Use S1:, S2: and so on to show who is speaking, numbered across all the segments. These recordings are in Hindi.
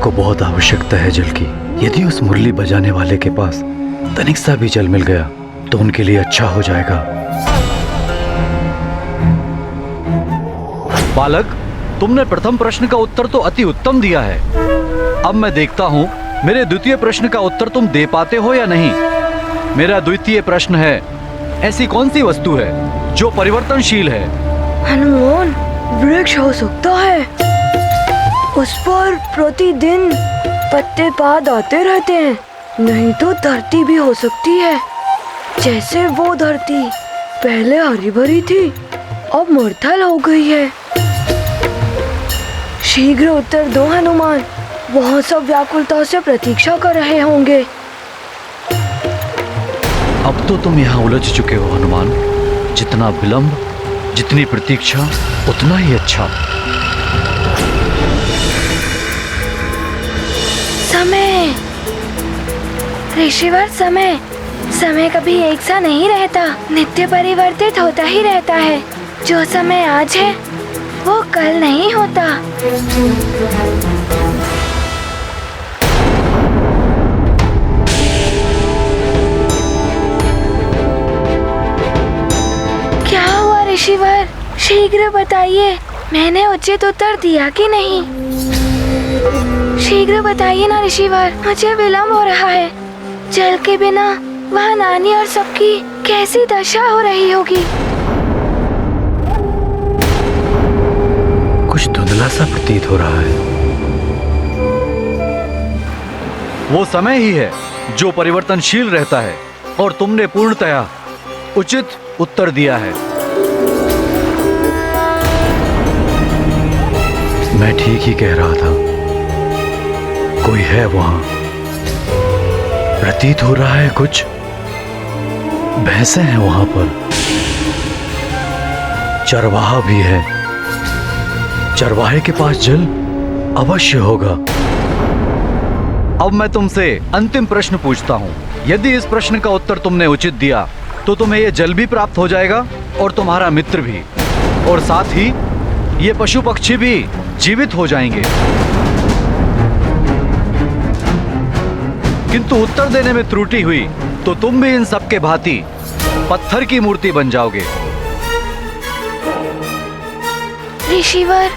S1: को बहुत आवश्यकता है जल की। यदि उस मुरली बजाने वाले के पास तनिक सा भी जल मिल गया तो उनके लिए अच्छा हो जाएगा।
S2: बालक, तुमने प्रथम प्रश्न का उत्तर तो अति उत्तम दिया है। अब मैं देखता हूँ मेरे द्वितीय प्रश्न का उत्तर तुम दे पाते हो या नहीं। मेरा द्वितीय प्रश्न है, ऐसी कौन सी वस्तु है जो परिवर्तनशील है?
S3: हनुमान, वृक्ष हो सकता है। उस पर प्रतिदिन पत्ते पात आते रहते हैं। नहीं तो धरती भी हो सकती है। जैसे वो धरती पहले हरी भरी थी, अब मरुस्थल हो गई है। शीघ्र उत्तर दो हनुमान, वहाँ सब व्याकुलता से प्रतीक्षा कर रहे होंगे।
S2: अब तो तुम यहाँ उलझ चुके हो हनुमान। जितना विलंब, जितनी प्रतीक्षा, उतना ही अच्छा।
S3: समय, ऋषिवर, समय समय कभी एक सा नहीं रहता, नित्य परिवर्तित होता ही रहता है। जो समय आज है वो कल नहीं होता। क्या हुआ ऋषिवर, शीघ्र बताइए। मैंने उचित उत्तर दिया कि नहीं? शीघ्र बताइए ना ऋषिवर, मुझे विलंब हो रहा है। जल के बिना वहाँ नानी और सबकी कैसी दशा हो रही होगी।
S1: कुछ धुंधला सा प्रतीत हो रहा है।
S2: वो समय ही है जो परिवर्तनशील रहता है और तुमने पूर्णतया उचित उत्तर दिया है।
S1: मैं ठीक ही कह रहा था। कोई है वहां, प्रतीत हो रहा है कुछ भैंसें हैं वहां पर, चरवाहा भी है। चरवाहे के पास जल अवश्य होगा।
S2: अब मैं तुमसे अंतिम प्रश्न पूछता हूँ। यदि इस प्रश्न का उत्तर तुमने उचित दिया तो तुम्हें यह जल भी प्राप्त हो जाएगा और तुम्हारा मित्र भी, और साथ ही ये पशु पक्षी भी जीवित हो जाएंगे। किंतु उत्तर देने में त्रुटि हुई तो तुम भी इन सबके भांति पत्थर की मूर्ति बन जाओगे।
S3: ऋषिवर,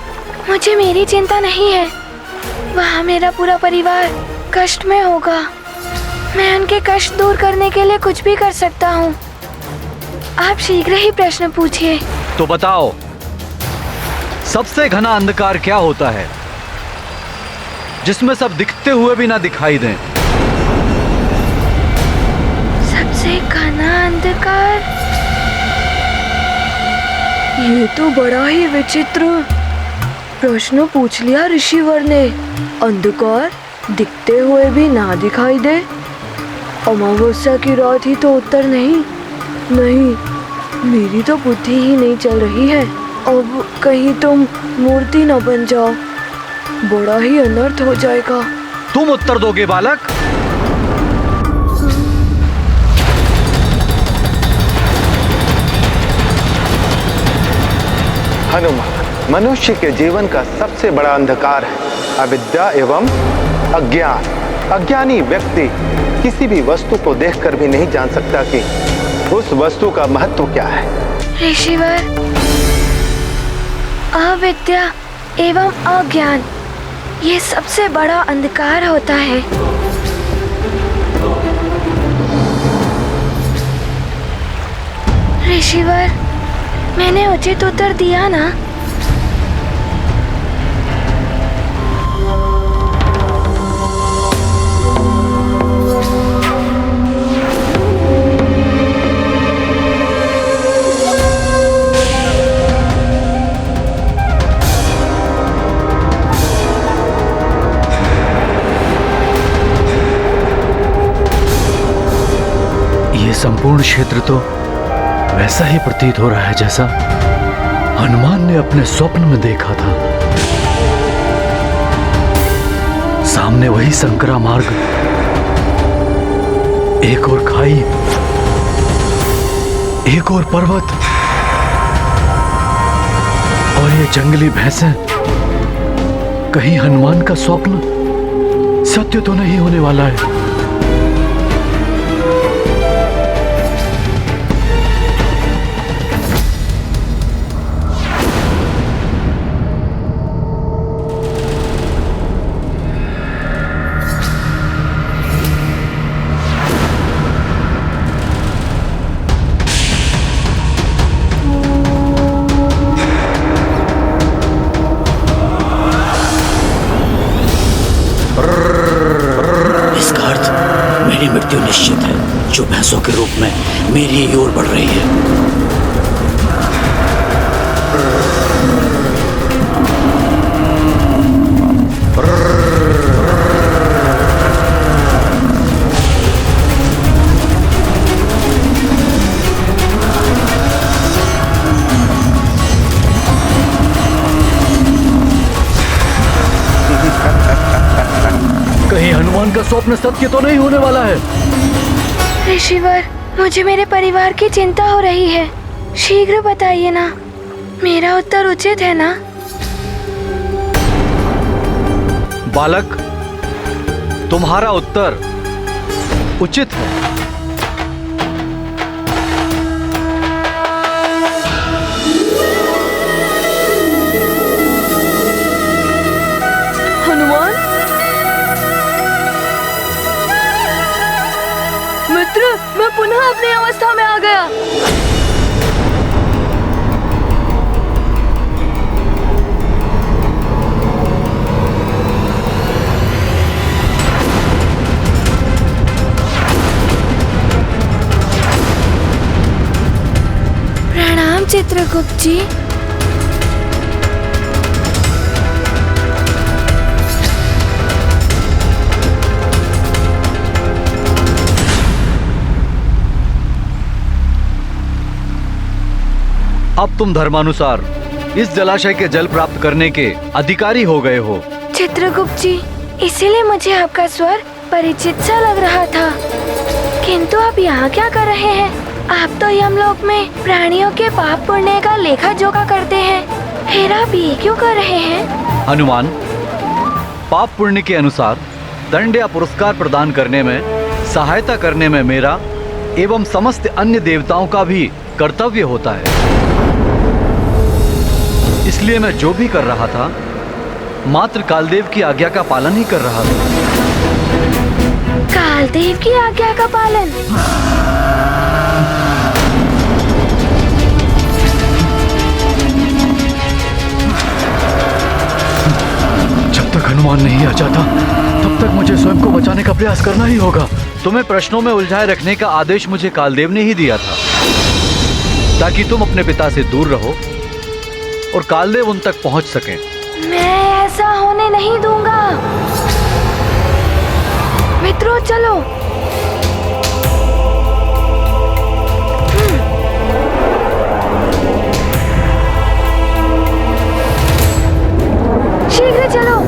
S3: मुझे मेरी चिंता नहीं है। वहाँ मेरा पूरा परिवार कष्ट में होगा। मैं उनके कष्ट दूर करने के लिए कुछ भी कर सकता हूँ। आप शीघ्र ही प्रश्न पूछिए।
S2: तो बताओ, सबसे घना अंधकार क्या होता है जिसमें सब दिखते हुए भी ना दिखाई दें?
S3: सबसे घना अंधकार? ये तो बड़ा ही विचित्र प्रश्न पूछ लिया ऋषिवर ने। अंधकार दिखते हुए भी ना दिखाई दे? अमावस्या की रात ही तो उत्तर नहीं। नहीं, मेरी तो बुद्धि ही नहीं चल रही है। अब कहीं तुम मूर्ति न बन जाओ, बड़ा ही अनर्थ हो जाएगा।
S2: तुम उत्तर दोगे बालक?
S4: हनुमान, मनुष्य के जीवन का सबसे बड़ा अंधकार है अविद्या एवं अज्ञान। अज्ञानी व्यक्ति किसी भी वस्तु को देखकर भी नहीं जान सकता कि उस वस्तु का महत्व क्या है।
S3: ऋषिवर, अविद्या एवं अज्ञान, ये सबसे बड़ा अंधकार होता है। ऋषिवर, मैंने उचित उत्तर दिया ना?
S1: संपूर्ण क्षेत्र तो वैसा ही प्रतीत हो रहा है जैसा हनुमान ने अपने स्वप्न में देखा था। सामने वही संकरा मार्ग, एक और खाई, एक और पर्वत, और ये जंगली भैंसें। कहीं हनुमान का स्वप्न सत्य तो नहीं होने वाला है।
S5: इसका अर्थ मेरी मृत्यु निश्चित है, जो भैंसों के रूप में मेरी ही ओर बढ़ रही है।
S1: कहीं हनुमान का स्वप्न सत्य तो नहीं होने वाला है।
S3: ऋषिवर, मुझे मेरे परिवार की चिंता हो रही है। शीघ्र बताइए ना, मेरा उत्तर उचित है ना?
S2: बालक, तुम्हारा उत्तर उचित है।
S3: हनुमान मित्र, मैं पुनः अपनी अवस्था में आ गया। प्रणाम चित्रगुप्त जी।
S2: अब तुम धर्मानुसार इस जलाशय के जल प्राप्त करने के अधिकारी हो गए हो।
S3: चित्रगुप्त जी, इसीलिए मुझे आपका स्वर परिचित सा लग रहा था। किंतु आप यहाँ क्या कर रहे हैं? आप तो यमलोक में प्राणियों के पाप पुण्य का लेखा जोखा करते हैं, फिर आप ये क्यों कर रहे हैं?
S2: हनुमान, पाप पुण्य के अनुसार दंड या पुरस्कार प्रदान करने में, सहायता करने में मेरा एवं समस्त अन्य देवताओं का भी कर्तव्य होता है। इसलिए मैं जो भी कर रहा था, मात्र कालदेव की आज्ञा का पालन ही कर रहा था।
S3: कालदेव की आज्ञा का पालन?
S1: जब तक हनुमान नहीं आ जाता, तब तक मुझे स्वयं को बचाने का प्रयास करना ही होगा।
S2: तुम्हें प्रश्नों में उलझाए रखने का आदेश मुझे कालदेव ने ही दिया था, ताकि तुम अपने पिता से दूर रहो और कालदेव उन तक पहुंच सकें।
S3: मैं ऐसा होने नहीं दूंगा। मित्रों, चलो। शीघ्र चलो।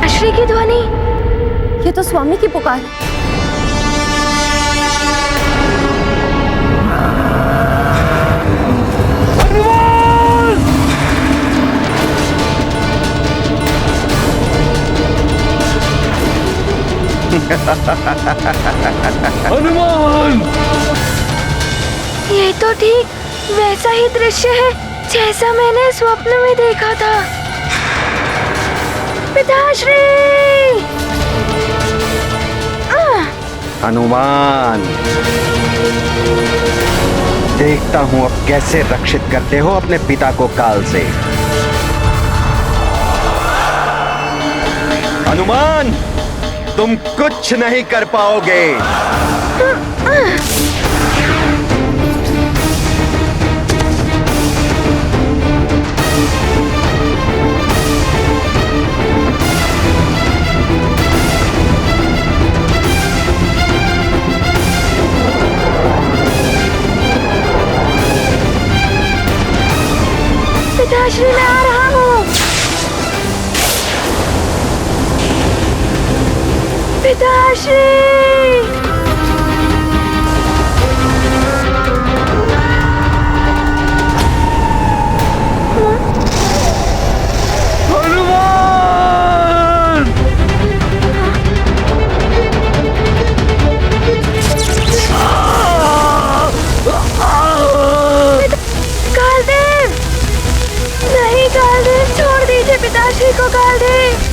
S3: अश्री की ध्वनि।
S6: ये तो स्वामी की पुकार है।
S1: हनुमान!
S3: ये तो ठीक वैसा ही दृश्य है जैसा मैंने स्वप्न में देखा था। पिताश्री!
S4: हनुमान, देखता हूँ अब कैसे रक्षित करते हो अपने पिता को काल से। हनुमान, तुम कुछ नहीं कर पाओगे।
S3: पिताश्री।
S2: हनुमान!
S3: कालदेव! नहीं कालदेव, छोड़ दीजिए पिताश्री को कालदेव।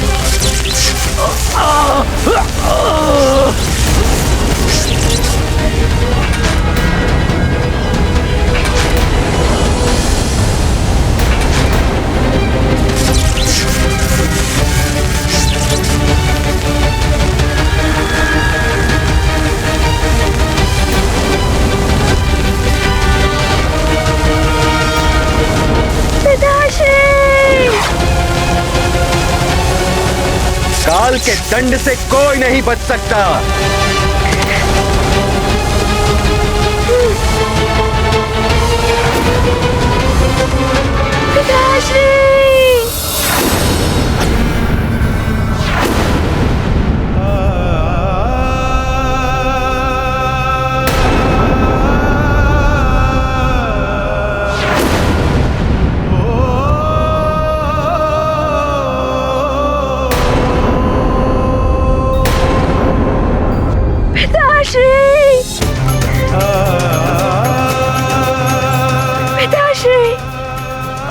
S4: काल के दंड से कोई नहीं बच सकता।
S3: पिताश्री!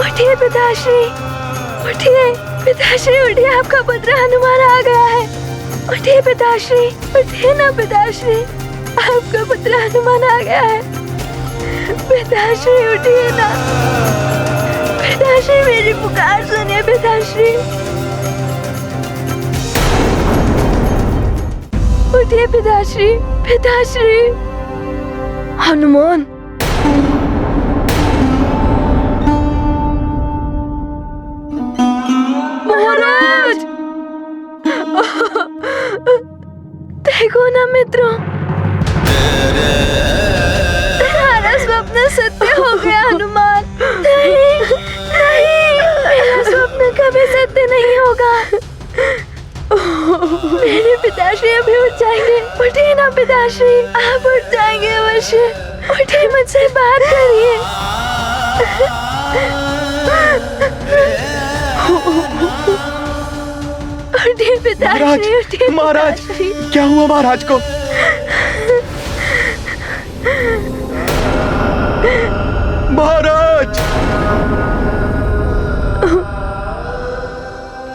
S3: उठिए पिताश्री, उठिए पिताश्री, उठिए, आपका पुत्र हनुमान आ गया है। उठिए पिताश्री, उठिए ना पिताश्री, आपका पुत्र हनुमान आ गया है। पिताश्री उठिए ना, पिताश्री मेरी पुकार सुनिए पिताश्री। उठिए पिताश्री, पिताश्री। हनुमान! महाराज! देखो ना मित्रों, तुम्हारा स्वप्न सत्य हो गया हनुमान। नहीं नहीं, मेरा स्वप्न कभी सत्य नहीं होगा। मेरे पिताश्री अभी उठ जाएंगे। उठिए ना पिताश्री, आप उठ जाएंगे अवश्य। उठिए, मुझसे बात करिए। उठिए पिताश्री, उठिए
S4: महाराज,
S3: पिताश्री।
S4: क्या हुआ महाराज को? महाराज!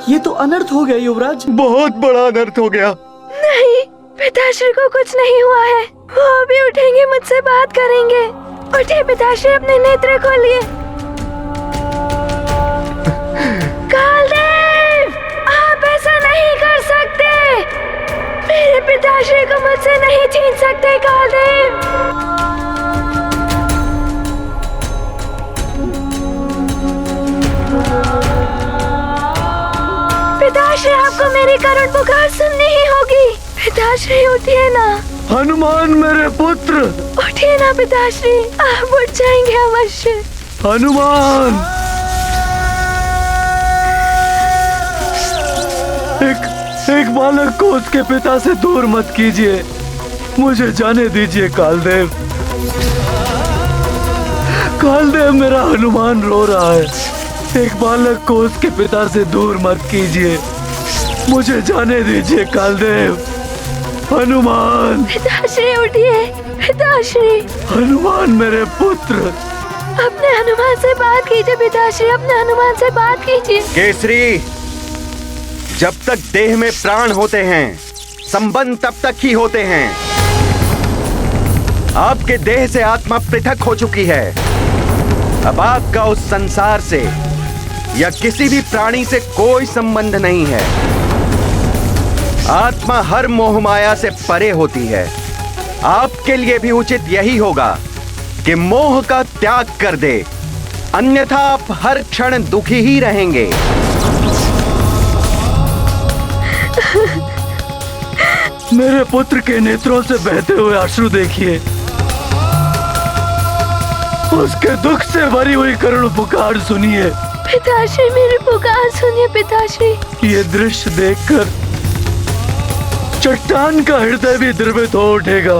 S5: ये तो अनर्थ हो गया युवराज।
S4: बहुत बड़ा अनर्थ हो गया।
S3: नहीं, पिताश्री को कुछ नहीं हुआ है। वो अभी उठेंगे, मुझसे बात करेंगे। उठिए पिताश्री, अपने नेत्र खोलिए। कालदेव, आप ऐसा नहीं कर सकते। मेरे पिताश्री को मुझसे नहीं छीन सकते कालदेव। पिताश्री, आपको मेरी करुण पुकार सुननी ही होगी। पिताश्री उठिए ना।
S2: हनुमान मेरे पुत्र!
S3: उठिए ना पिताश्री, आप उठ जाएंगे अवश्य।
S2: हनुमान! एक बालक को उसके पिता से दूर मत कीजिए। मुझे जाने दीजिए कालदेव। कालदेव, मेरा हनुमान रो रहा है। एक बालक को उसके पिता से दूर मत कीजिए। मुझे जाने दीजिए कालदेव। हनुमान!
S3: पिताश्री उठिए, पिताश्री।
S2: हनुमान मेरे पुत्र!
S3: अपने हनुमान से बात कीजिए पिताश्री, अपने हनुमान से बात कीजिए।
S4: केसरी, जब तक देह में प्राण होते हैं, संबंध तब तक ही होते हैं। आपके देह से आत्मा पृथक हो चुकी है। अब आपका उस संसार से या किसी भी प्राणी से कोई संबंध नहीं है। आत्मा हर मोह माया से परे होती है। आपके लिए भी उचित यही होगा कि मोह का त्याग कर दे, अन्यथा आप हर क्षण दुखी ही रहेंगे।
S2: मेरे पुत्र के नेत्रों से बहते हुए अश्रु देखिए। उसके दुख से भरी हुई करुण पुकार सुनिए।
S3: पिताश्री, मेरी पुकार सुनिए पिताश्री।
S2: ये दृश्य देखकर
S1: चट्टान का हृदय भी द्रवित हो उठेगा।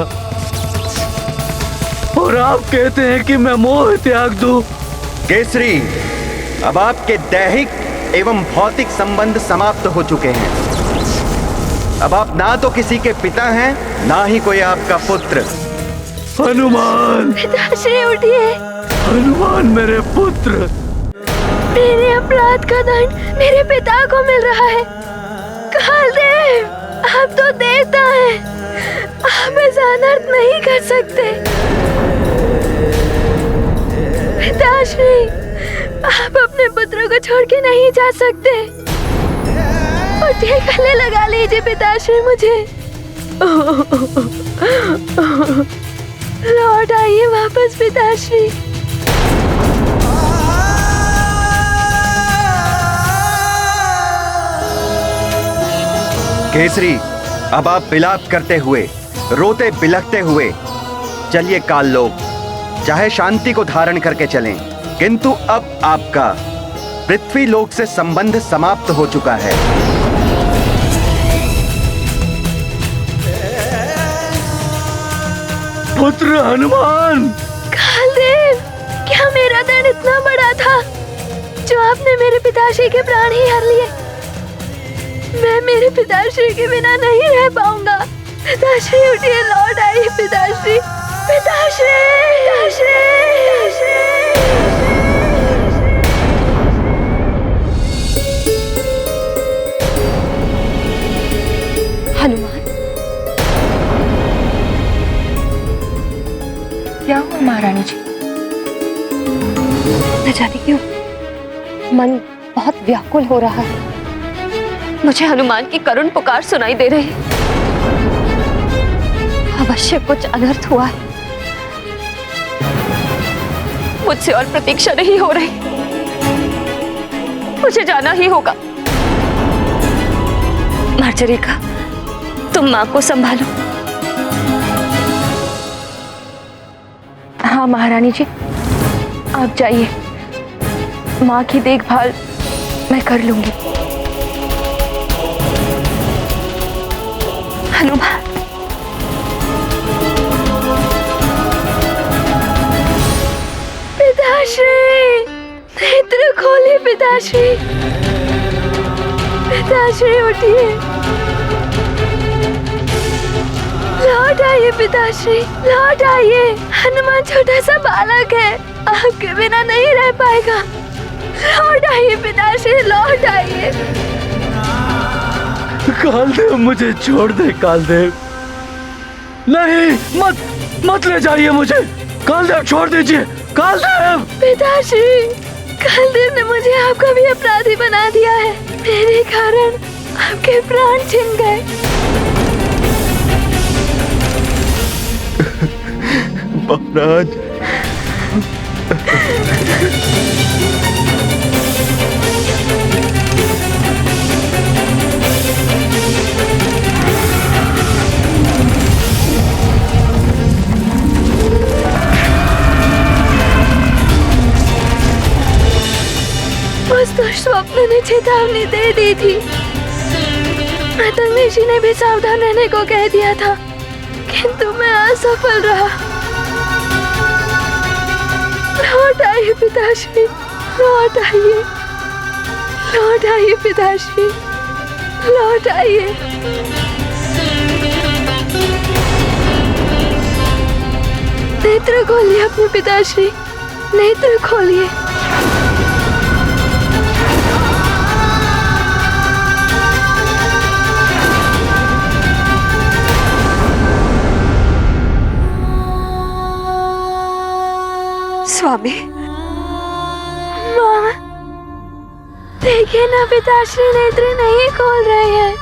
S1: और आप कहते हैं कि मैं मोह त्याग दूं।
S7: केसरी, अब आपके दैहिक एवं भौतिक संबंध समाप्त हो चुके हैं। अब आप ना तो किसी के पिता हैं, ना ही कोई आपका पुत्र।
S1: हनुमान,
S3: पिताश्री उठिए।
S1: हनुमान मेरे पुत्र।
S3: मेरे अपराध का दंड मेरे पिता को मिल रहा है। कालदेव, आप तो देवता हैं, आप ऐसा अनर्थ नहीं कर सकते। पिताश्री, आप अपने पुत्र को छोड़ के नहीं जा सकते। उठिए, गले लगा लीजिए पिताश्री मुझे। लौट आइए वापस पिताश्री।
S7: केसरी, अब आप विलाप करते हुए, रोते बिलखते हुए चलिए काल लोक, चाहे शांति को धारण करके चलें, किंतु अब आपका पृथ्वी लोक से संबंध समाप्त हो चुका है।
S1: पुत्र हनुमान।
S3: कालदेव, क्या मेरा दंड इतना बड़ा था जो आपने मेरे पिताश्री के प्राण ही हर लिए? मैं मेरे पिताश्री के बिना नहीं रह पाऊंगा। पिताश्री उठिए, लौट आइए पिताश्री। पिताश्री, पिताश्री,
S6: हनुमान, क्या हुआ महारानी जी? न जाने क्यों मन बहुत व्याकुल हो रहा है। मुझे हनुमान की करुण पुकार सुनाई दे रही है। अवश्य कुछ अनर्थ हुआ है। मुझसे और प्रतीक्षा नहीं हो रही। मुझे जाना ही होगा। मार्जरिका, तुम माँ को संभालो। हाँ महारानी जी, आप जाइए। माँ की देखभाल मैं कर लूंगी। हनुमान,
S3: पिताश्री, नेत्र खोलिए पिताश्री। पिताश्री उठिए, लौट आइए पिताश्री, लौट आइए। हनुमान छोटा सा बालक है, आपके बिना नहीं रह पाएगा। लौट आइए पिताश्री, लौट आइए।
S1: कालदेव, मुझे छोड़ दे कालदेव। नहीं, मत ले जाइए मुझे। कालदेव, छोड़ दीजिए कालदेव।
S3: पिताश्री, कालदेव ने मुझे आपका भी अपराधी बना दिया है। मेरे कारण आपके प्राण छिन गए।
S7: महाराज,
S3: उस दुष्स्वप्न ने चेतावनी दे दी थी। मातंग ऋषि ने भी सावधान रहने को कह दिया था, किंतु मैं असफल रहा। लौट आइए पिताश्री, लौट आइए, लौट आइए पिताश्री, लौट आइए। नेत्र खोलिए अपने पिताश्री, नेत्र खोलिए। स्वामी, माँ, देखिए ना पिताश्री नेत्र नहीं खोल रहे हैं।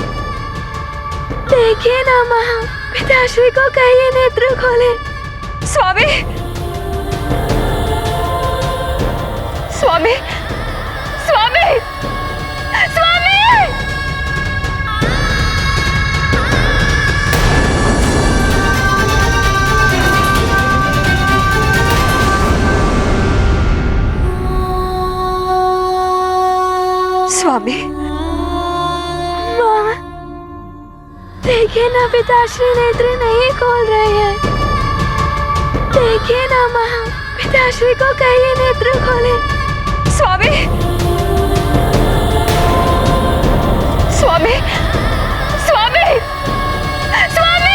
S3: देखिए ना माँ, पिताश्री को कहिए नेत्र खोले। स्वामी, स्वामी, स्वामी, स्वामी। स्वामी, माँ, देखिए ना पिताश्री नेत्र नहीं खोल रहे हैं। देखिए ना माँ, पिताश्री को कहिए नेत्र खोले।
S6: स्वामी, स्वामी, स्वामी, स्वामी!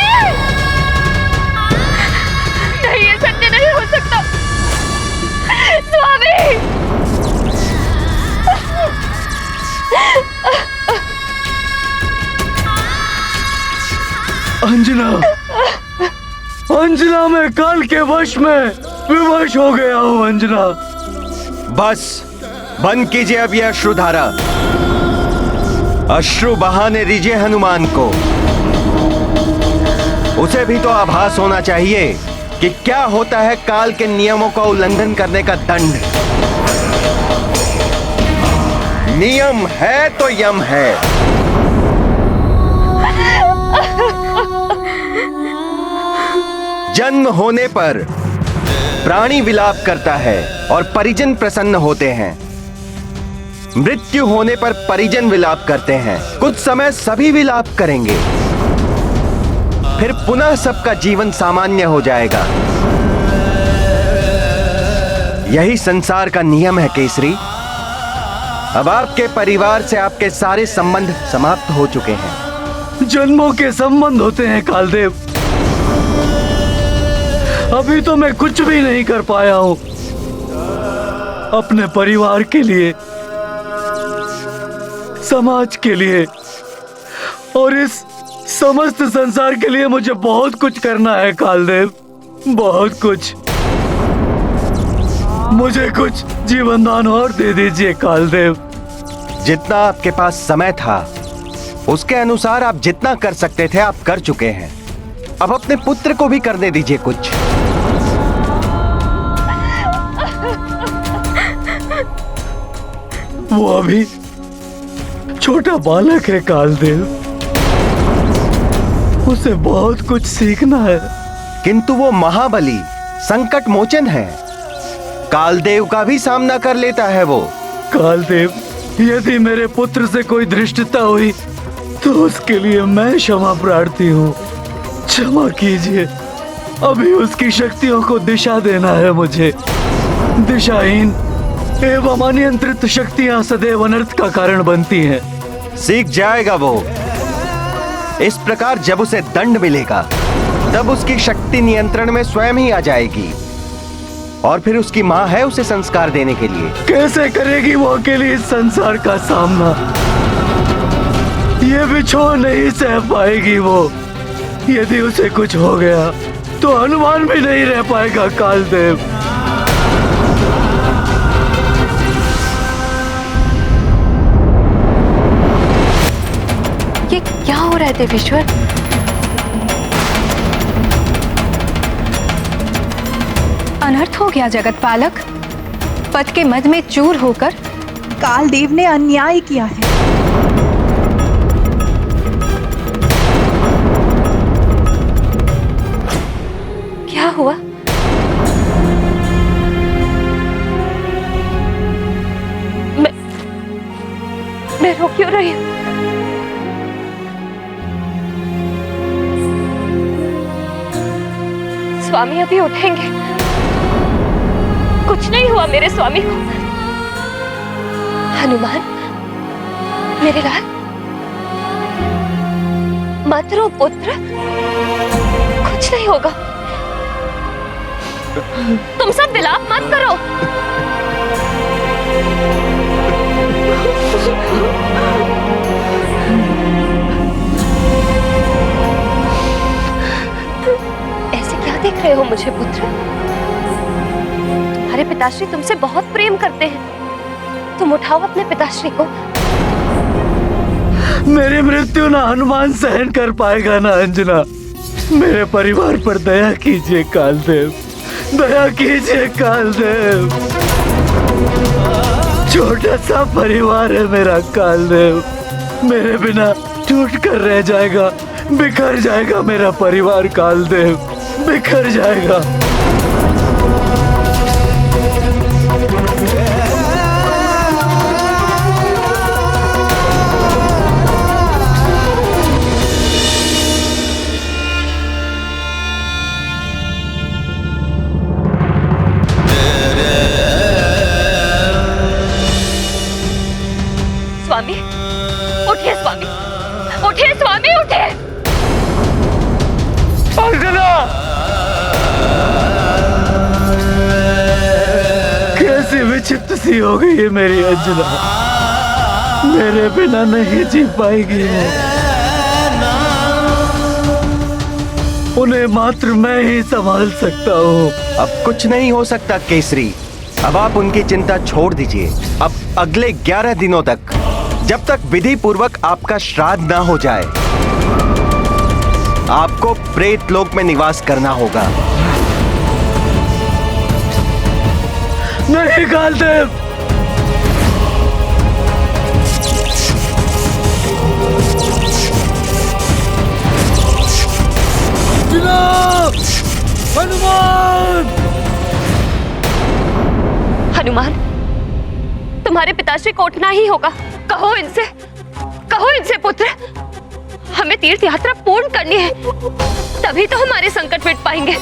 S6: नहीं, ये सत्य नहीं हो सकता। स्वामी!
S1: अंजना, अंजना, मैं काल के वश में विवश हो गया हूँ। अंजना,
S7: बस बंद कीजिए अब यह अश्रुधारा। अश्रु बहाने दीजिए हनुमान को। उसे भी तो आभास होना चाहिए कि क्या होता है काल के नियमों का उल्लंघन करने का दंड। नियम है तो यम है। जन्म होने पर प्राणी विलाप करता है और परिजन प्रसन्न होते हैं। मृत्यु होने पर परिजन विलाप करते हैं। कुछ समय सभी विलाप करेंगे, फिर पुनः सबका जीवन सामान्य हो जाएगा। यही संसार का नियम है केसरी। अब आपके परिवार से आपके सारे संबंध समाप्त हो चुके हैं।
S1: जन्मों के संबंध होते हैं कालदेव। अभी तो मैं कुछ भी नहीं कर पाया हूं अपने परिवार के लिए, समाज के लिए और इस समस्त संसार के लिए मुझे बहुत कुछ करना है कालदेव, बहुत कुछ। मुझे कुछ जीवन दान और दे दीजिए कालदेव।
S7: जितना आपके पास समय था उसके अनुसार आप जितना कर सकते थे आप कर चुके हैं। अब अपने पुत्र को भी करने दीजिए कुछ।
S1: वो अभी छोटा बालक है कालदेव, उसे बहुत कुछ सीखना है।
S7: किंतु वो महाबली संकट मोचन है। कालदेव का भी सामना कर लेता है वो।
S1: कालदेव, यदि मेरे पुत्र से कोई धृष्टता हुई तो उसके लिए मैं क्षमा प्रार्थी हूँ। क्षमा कीजिए, अभी उसकी शक्तियों को दिशा देना है मुझे। दिशाहीन एवं अनियंत्रित शक्तियां सदैव अनर्थ का कारण बनती हैं।
S7: सीख जाएगा वो। इस प्रकार जब उसे दंड मिलेगा तब उसकी शक्ति नियंत्रण में स्वयं ही आ जाएगी और फिर उसकी मां है उसे संस्कार देने के लिए।
S1: कैसे करेगी वो अकेली इस संसार का सामना? ये बिछोह नहीं सह पाएगी वो। यदि उसे कुछ हो गया तो हनुमान भी नहीं रह पाएगा कालदेव।
S6: ये क्या हो रहा है देवेश्वर?
S8: अनर्थ हो गया जगत पालक। पद के मद में चूर होकर
S9: कालदेव ने अन्याय किया है।
S6: क्या हुआ? मैं रो क्यों रही हूँ? स्वामी अभी उठेंगे। कुछ नहीं हुआ मेरे स्वामी को। हनुमान, मेरे लाल, मत रो पुत्र, कुछ नहीं होगा। तुम सब विलाप मत करो। ऐसे क्या देख रहे हो मुझे पुत्र? तुम्हारे पिताश्री तुमसे बहुत प्रेम करते हैं। तुम उठाओ अपने पिताश्री को।
S1: मेरी मृत्यु ना हनुमान सहन कर पाएगा ना अंजना। मेरे परिवार पर दया कीजिए कालदेव, दया कीजिए कालदेव। छोटा सा परिवार है मेरा कालदेव। मेरे बिना टूट कर रह जाएगा, बिखर जाएगा मेरा परिवार कालदेव, बिखर जाएगा।
S6: उठिए स्वामी, उठिए।
S1: अंजना, कैसी विचित्र सी हो गई है मेरी अंजना। मेरे बिना नहीं जी पाएगी वो। उन्हें मात्र मैं ही संभाल सकता हूँ।
S7: अब कुछ नहीं हो सकता केसरी। अब आप उनकी चिंता छोड़ दीजिए। अब अगले 11 दिनों तक, जब तक विधि पूर्वक आपका श्राद्ध ना हो जाए, आपको प्रेत लोक में निवास करना होगा।
S1: नहीं कालदेव, हनुमान!
S6: हनुमान, तुम्हारे पिताश्री को उठना ही होगा। कहो इनसे पुत्र, हमें तीर्थ यात्रा पूर्ण करनी है, तभी तो हमारे संकट मिट पाएंगे।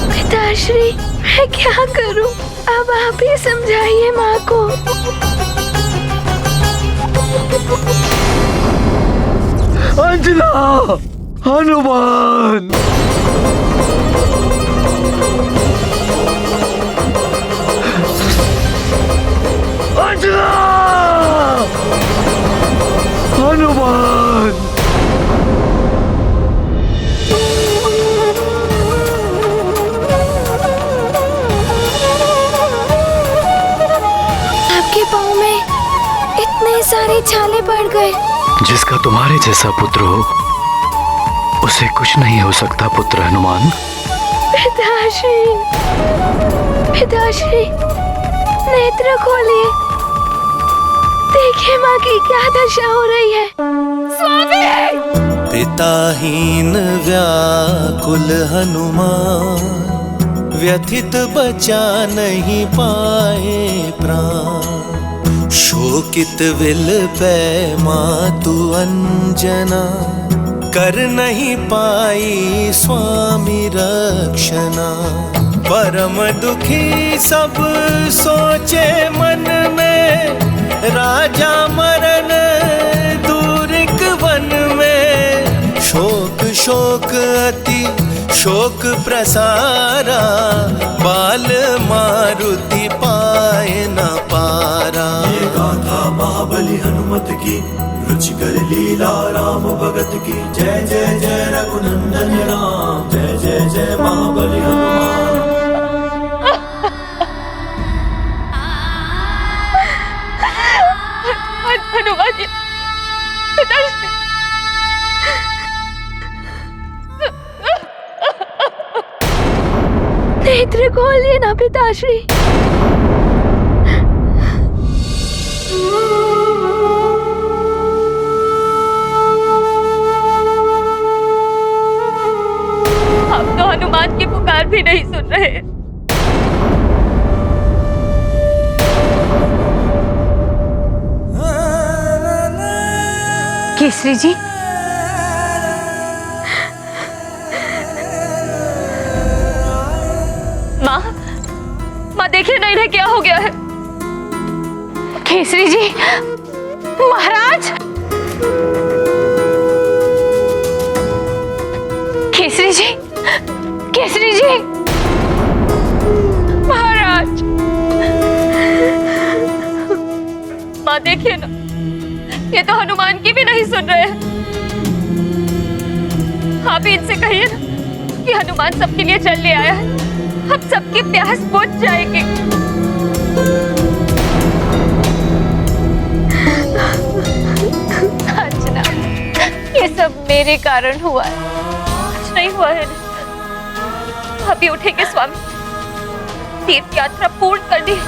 S3: पिताश्री, मैं क्या करूं? अब आप ही समझाइए माँ को।
S1: अंजना, हनुमान! अंजना, हनुमान!
S3: आपके पाँव में इतने सारे छाले पड़ गए।
S2: जिसका तुम्हारे जैसा पुत्र हो उसे कुछ नहीं हो सकता पुत्र हनुमान।
S3: पिताश्री, पिताश्री, नेत्र खोलिए। देखिए माँ की क्या दशा हो रही है। स्वामी!
S10: पिताहीन व्याकुल हनुमान, व्यथित बचा नहीं पाए प्राण। शोकित विल पै मातु अंजना, कर नहीं पाई स्वामी रक्षणा। परम दुखी सब सोचे मन में, राजा मरण दूरिक वन में। शोक शोक अति शोक प्रसारा, बाल मारुति पाए न पारा।
S5: ये गाथा महाबली हनुमत की, रुचिकर लीला राम भगत की। जय जय जय रघुनंदन राम, जय जय जय महाबली हनुमान।
S6: हनुमान जी, पिताश्री,
S3: नेत्र खोलिए ना पिताश्री।
S6: आप तो हनुमान की पुकार भी नहीं सुन रहे।
S8: केसरी जी,
S6: माँ देखिए ना, इन्हें क्या हो गया है।
S8: केसरी जी, महाराज! केसरी जी, केसरी जी,
S6: महाराज! माँ देखिए ना, ये तो हनुमान की भी नहीं सुन रहे हैं। आप ही इनसे कहिए ना कि हनुमान सबके लिए जल ले आया है, अब सबकी प्यास बुझ जाएगी। अंजना, ये सब मेरे कारण हुआ है, कुछ नहीं हुआ है। अभी उठेंगे स्वामी, तीर्थ यात्रा पूर्ण करनी है,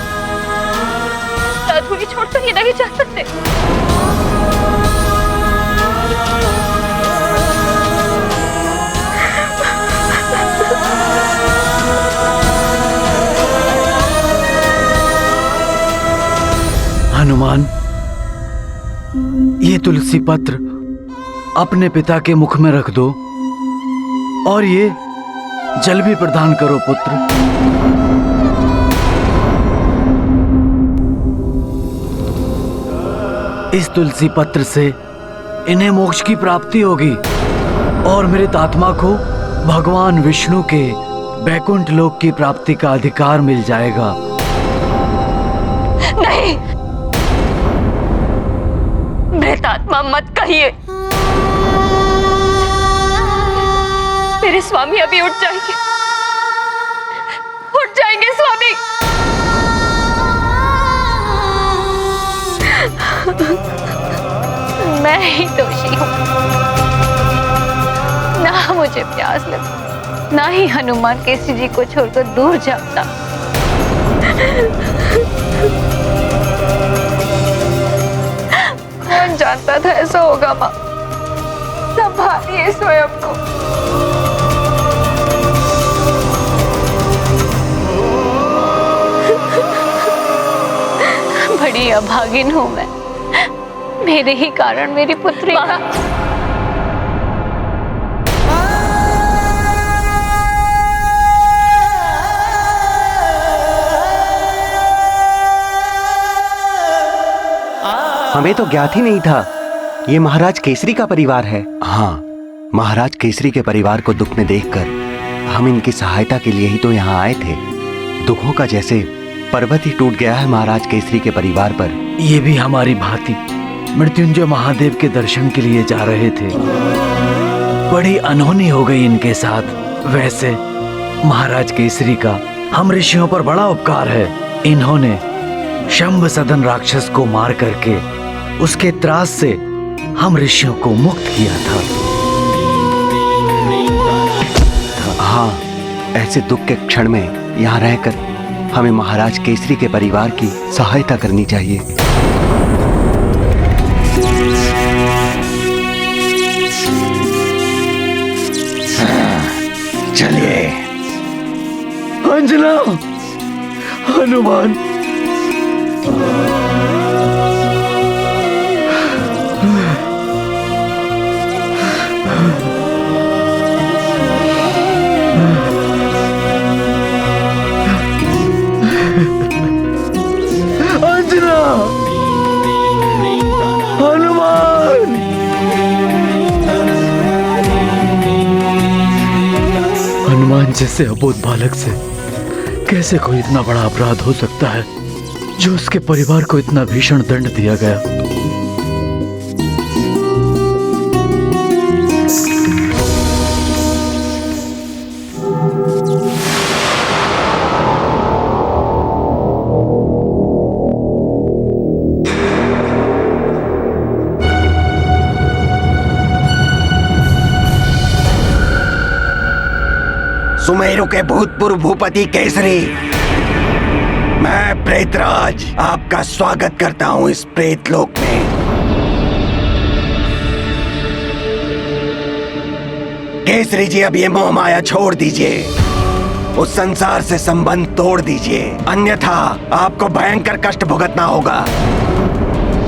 S6: अधूरी छोड़कर ये नहीं जा सकते।
S2: हनुमान, ये तुलसी पत्र अपने पिता के मुख में रख दो और ये जल भी प्रदान करो पुत्र। इस तुलसी पत्र से
S1: इन्हें मोक्ष की प्राप्ति होगी और मृत आत्मा को भगवान विष्णु के वैकुंठ लोक की प्राप्ति का अधिकार मिल जाएगा।
S6: नहीं, मृत आत्मा मत कहिए। मेरे स्वामी अभी उठ जाएंगे, उठ जाएंगे स्वामी। मैं ही दोषी हूँ, ना मुझे प्यास लगी, ना ही हनुमान केसरी जी को छोड़कर दूर जाता। कौन जानता था ऐसा होगा माँ। संभालिए स्वयं को। बड़ी अभागिन हूँ मैं, मेरे ही कारण मेरी पुत्री का।
S7: हमें तो ज्ञात ही नहीं था ये महाराज केसरी का परिवार है। हाँ, महाराज केसरी के परिवार को दुख में देखकर हम इनकी सहायता के लिए ही तो यहाँ आए थे। दुखों का जैसे पर्वत ही टूट गया है महाराज केसरी के परिवार पर।
S1: ये भी हमारी भांति मृत्युंजय महादेव के दर्शन के लिए जा रहे थे। बड़ी अनहोनी हो गई इनके साथ। वैसे महाराज केसरी का हम ऋषियों पर बड़ा उपकार है। इन्होंने शंभ सदन राक्षस को मार करके उसके त्रास से हम ऋषियों को मुक्त किया था।
S7: हाँ, ऐसे दुख के क्षण में यहाँ रहकर हमें महाराज केसरी के परिवार की सहायता करनी चाहिए। चलिए।
S1: अंजना, हनुमान, अंजना, हनुमान। हनुमान जैसे अबोध बालक से कैसे कोई इतना बड़ा अपराध हो सकता है जो उसके परिवार को इतना भीषण दंड दिया गया।
S7: सुमेरु के भूतपूर्व भूपति केसरी, मैं प्रेतराज आपका स्वागत करता हूं इस प्रेतलोक में। केसरी जी, अब ये मोह माया छोड़ दीजिए, उस संसार से संबंध तोड़ दीजिए, अन्यथा आपको भयंकर कष्ट भुगतना होगा।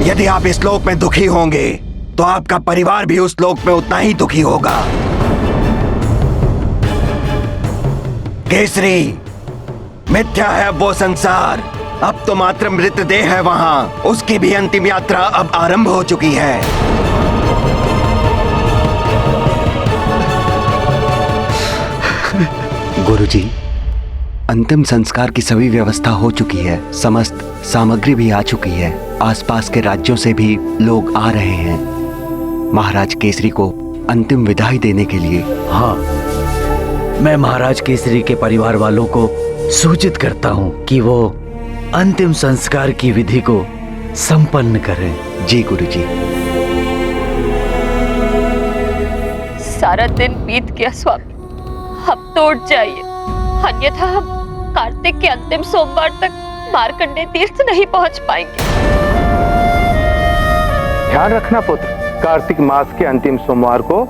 S7: यदि आप इस लोक में दुखी होंगे तो आपका परिवार भी उस लोक में उतना ही दुखी होगा। केसरी, मिथ्या है अब वो संसार, अब तो मात्र मृतदेह है वहां। उसकी भी अंतिम यात्रा अब आरंभ हो चुकी है। गुरुजी, अंतिम संस्कार की सभी व्यवस्था हो चुकी है, समस्त सामग्री भी आ चुकी है, आसपास के राज्यों से भी लोग आ रहे हैं महाराज केसरी को अंतिम विदाई देने के लिए।
S1: हाँ, मैं महाराज केसरी के परिवार वालों को सूचित करता हूँ कि वो अंतिम संस्कार की विधि को संपन्न करें।
S7: जी गुरुजी।
S6: सारा दिन बीत गया स्वामी, अब तो उठ जाइए, अन्यथा हम कार्तिक के अंतिम सोमवार तक मार्कंडेय तीर्थ नहीं पहुंच पाएंगे।
S4: ध्यान रखना पुत्र, कार्तिक मास के अंतिम सोमवार को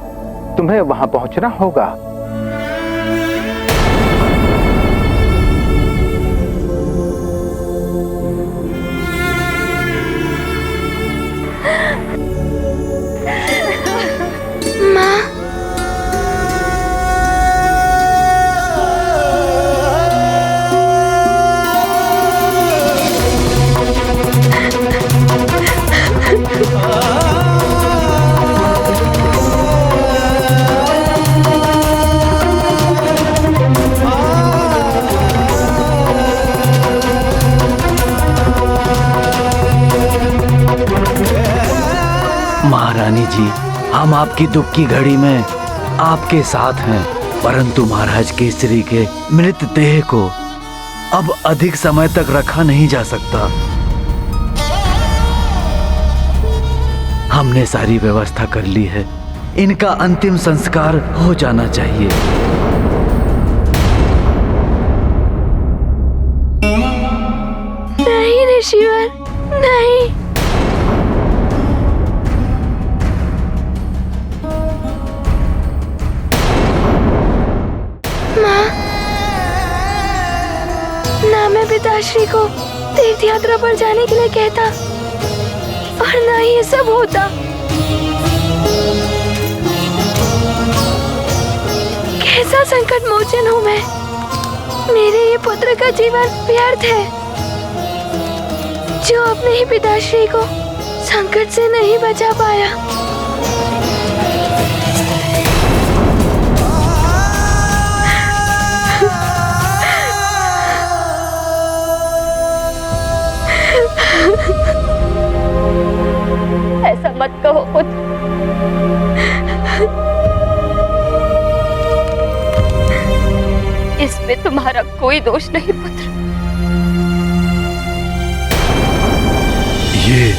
S4: तुम्हें वहां पहुंचना होगा।
S1: हम आपकी दुख की घड़ी में आपके साथ हैं, परंतु महाराज केसरी के मृत देह को अब अधिक समय तक रखा नहीं जा सकता। हमने सारी व्यवस्था कर ली है, इनका अंतिम संस्कार हो जाना चाहिए।
S3: नहीं ऋषिवर, नहीं। माँ, ना मैं पिताश्री को तीर्थ यात्रा पर जाने के लिए कहता और ना ही ये सब होता। कैसा संकट मोचन हूँ मैं। मेरे ये पुत्र का जीवन व्यर्थ है जो अपने ही पिताश्री को संकट से नहीं बचा पाया।
S6: ऐसा मत कहो पुत्र। इसमें तुम्हारा कोई दोष नहीं पुत्र।
S1: ये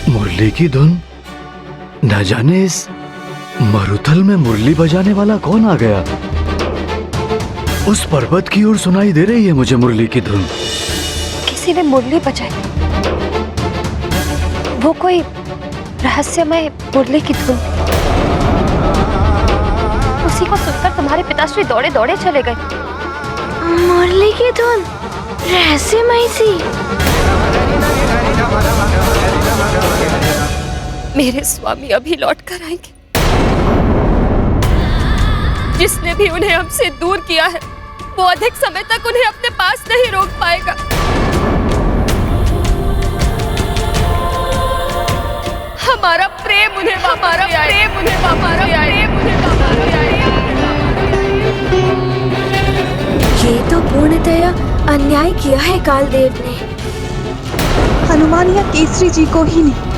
S1: मुरली की धुन, न जाने इस मरुथल में मुरली बजाने वाला कौन आ गया। उस पर्वत की ओर सुनाई दे रही है मुझे मुरली की धुन।
S6: किसी ने मुरली बजाई। वो कोई रहस्यमय मुरली की धुन। उसी को सुनकर तुम्हारे पिताश्री दौड़े दौड़े चले गए।
S3: मुरली की धुन रहस्यमय सी।
S6: मेरे स्वामी अभी लौट कर आएंगे। जिसने भी उन्हें हमसे दूर किया है वो अधिक समय तक उन्हें अपने पास नहीं रोक पाएगा। हमारा प्रेम उन्हें हमारा प्रेम उन्हें हमारा प्रेम उन्हें
S3: ये तो पूर्णतया अन्याय किया है कालदेव ने।
S9: हनुमान या केसरी जी को ही नहीं,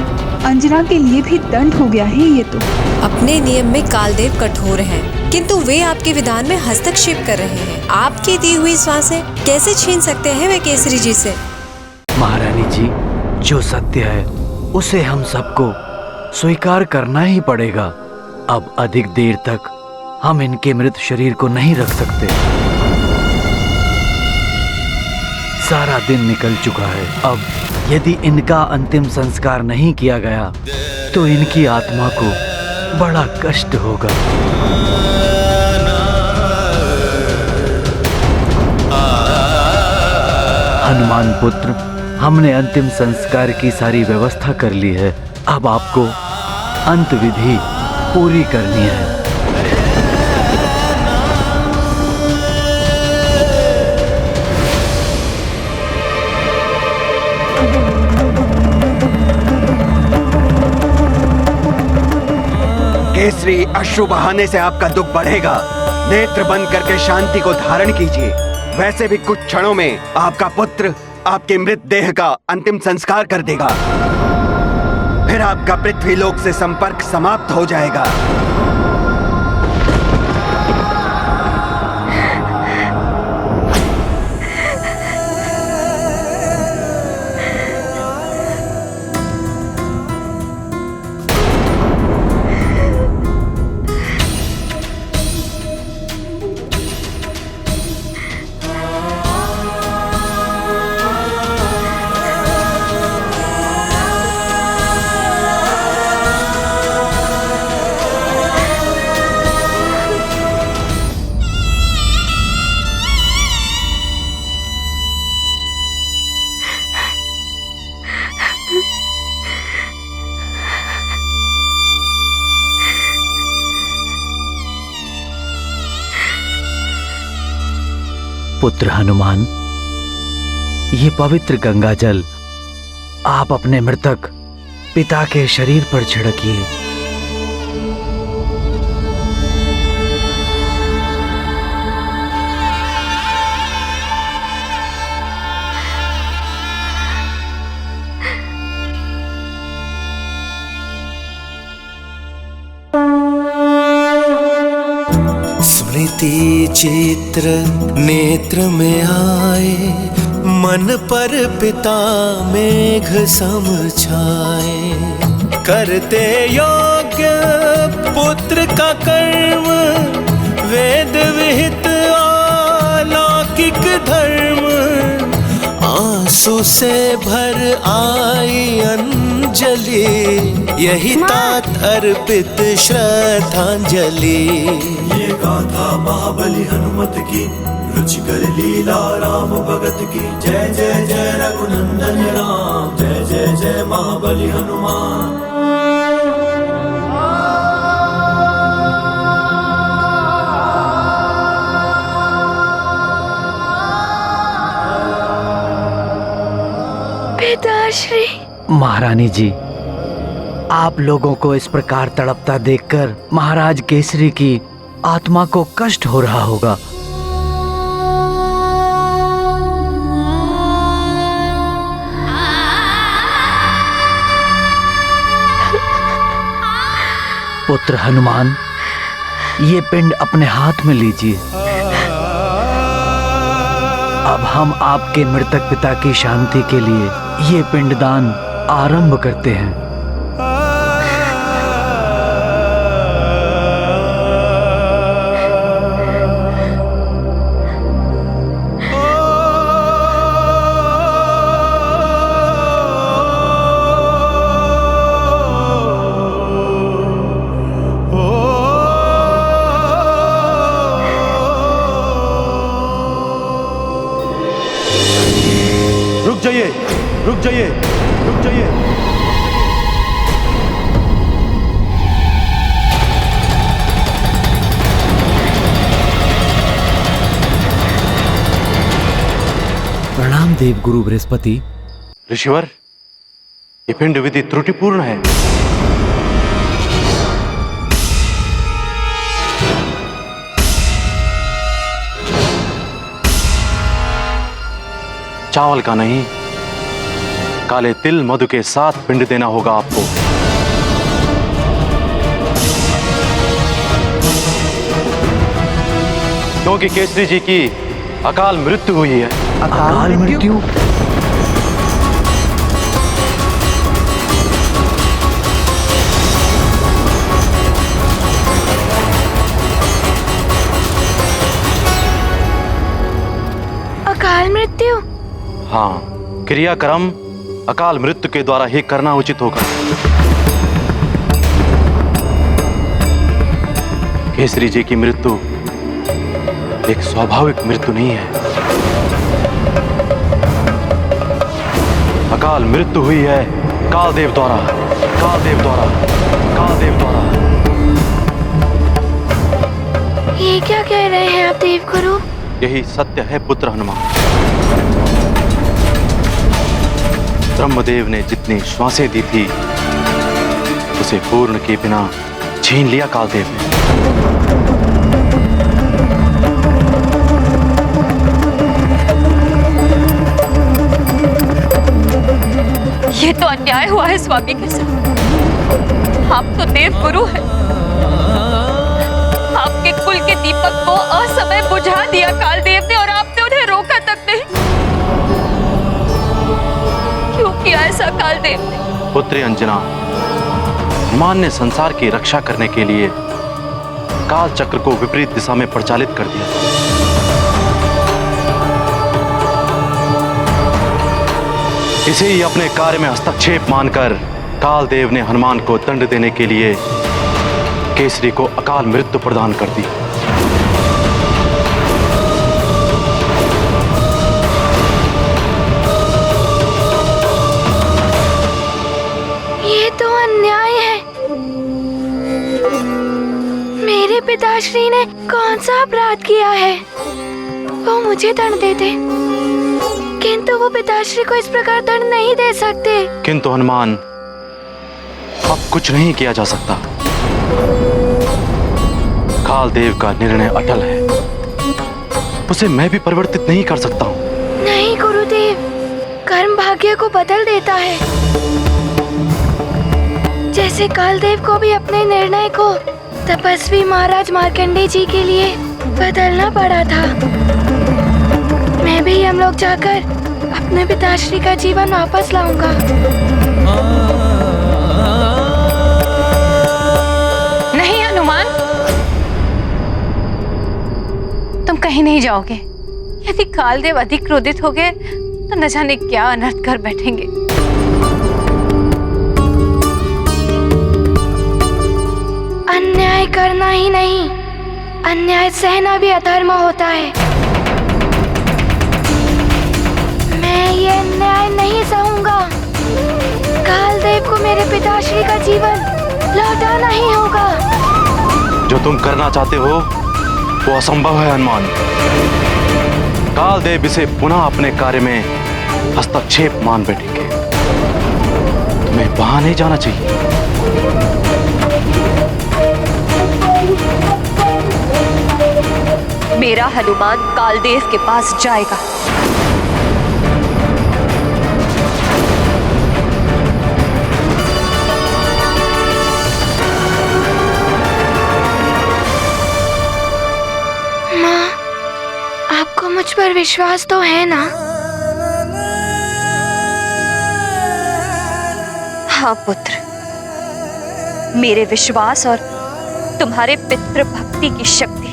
S9: अंजना के लिए भी दंड हो गया है ये तो।
S11: अपने नियम में कालदेव कठोर हैं, किंतु वे आपके विधान में हस्तक्षेप कर रहे हैं। आपकी दी हुई सांसें कैसे छीन सकते हैं वे केसरी जी से।
S1: महारानी जी, जो सत्य है उसे हम सबको स्वीकार करना ही पड़ेगा। अब अधिक देर तक हम इनके मृत शरीर को नहीं रख सकते। सारा दिन निकल चुका है। अब यदि इनका अंतिम संस्कार नहीं किया गया तो इनकी आत्मा को बड़ा कष्ट होगा। हनुमान पुत्र, हमने अंतिम संस्कार की सारी व्यवस्था कर ली है। अब आपको अंत विधि पूरी करनी है।
S7: केसरी, अश्रु बहाने से आपका दुख बढ़ेगा। नेत्र बंद करके शांति को धारण कीजिए। वैसे भी कुछ क्षणों में आपका पुत्र आपके मृत देह का अंतिम संस्कार कर देगा। फिर आपका पृथ्वी लोक से संपर्क समाप्त हो जाएगा।
S1: पुत्र हनुमान, ये पवित्र गंगा जल आप अपने मृतक पिता के शरीर पर छिड़किए।
S10: स्मृति चित्र नेत्र में आए, मन पर पिता मेघ सम छाए। करते योग्य पुत्र का कर्म, वेद विहित अलौकिक धर्म। आंसू से भर आई अंजलि, यही तात अर्पित श्रद्धांजलि।
S5: ये गाथा महाबली हनुमत की, रुचिकर लीला राम भगत की। जय जय जय रघुनंदन राम, जय जय जय महाबली हनुमान।
S3: पिताश्री।
S1: महारानी जी, आप लोगों को इस प्रकार तड़पता देखकर महाराज केसरी की आत्मा को कष्ट हो रहा होगा। पुत्र हनुमान, ये पिंड अपने हाथ में लीजिए। अब हम आपके मृतक पिता की शांति के लिए ये पिंडदान आरंभ करते हैं।
S12: रुक जाइए, रुक जाइए।
S1: प्रणाम देव गुरु बृहस्पति।
S12: ऋषिवर, ये पिंड विधि त्रुटिपूर्ण है। चावल का नहीं, काले तिल मधु के साथ पिंड देना होगा आपको। क्योंकि केसरी जी की अकाल मृत्यु हुई है।
S1: अकाल मृत्यु?
S3: अकाल मृत्यु?
S12: हाँ, क्रियाक्रम अकाल मृत्यु के द्वारा ही करना उचित होगा। केसरी जी की मृत्यु एक स्वाभाविक मृत्यु नहीं है। अकाल मृत्यु हुई है कालदेव द्वारा, कालदेव द्वारा, कालदेव द्वारा।
S3: ये क्या कह रहे हैं आप देव गुरु?
S12: यही सत्य है पुत्र हनुमान। ब्रह्मदेव ने जितनी श्वासें दी थी, उसे पूर्ण के बिना छीन लिया कालदेव ने।
S6: ये तो अन्याय हुआ है स्वामी के साथ। आप तो देव गुरु हैं। आपके कुल के दीपक को असमय बुझा दिया कालदेव ने, और आपने उन्हें रोका तक नहीं। क्यों किया ऐसा कालदेव ने?
S12: पुत्री अंजना, हनुमान ने संसार की रक्षा करने के लिए काल चक्र को विपरीत दिशा में प्रचालित कर दिया। इसे ही अपने कार्य में हस्तक्षेप मानकर कालदेव ने हनुमान को दंड देने के लिए केसरी को अकाल मृत्यु प्रदान कर दी।
S3: ये तो अन्याय है। मेरे पिताश्री ने कौन सा अपराध किया है? वो मुझे दंड देते, किंतु वो पिताश्री को इस प्रकार दंड नहीं दे सकते।
S12: किंतु हनुमान, अब कुछ नहीं किया जा सकता। कालदेव का निर्णय अटल है, उसे मैं भी परिवर्तित नहीं कर सकता हूँ।
S3: नहीं गुरुदेव, कर्म भाग्य को बदल देता है। जैसे कालदेव को भी अपने निर्णय को तपस्वी महाराज मार्कंडेय जी के लिए बदलना पड़ा था। मैं भी यमलोक जाकर अपने पिताश्री का जीवन वापस लाऊंगा।
S8: नहीं हनुमान, तुम कहीं नहीं जाओगे। यदि कालदेव अधिक क्रोधित हो गए तो न जाने क्या अनर्थ कर बैठेंगे।
S3: अन्याय करना ही नहीं, अन्याय सहना भी अधर्म होता है। मैं ये अन्याय नहीं सहूंगा। कालदेव को मेरे पिताश्री का जीवन लौटाना ही होगा।
S12: जो तुम करना चाहते हो वो असंभव है हनुमान। कालदेव इसे पुनः अपने कार्य में हस्तक्षेप मान बैठेंगे। तुम्हें वहां नहीं जाना चाहिए।
S6: मेरा हनुमान कालदेव के पास जाएगा।
S3: माँ, आपको मुझ पर विश्वास तो है ना?
S6: हाँ पुत्र, मेरे विश्वास और तुम्हारे पितृ भक्ति की शक्ति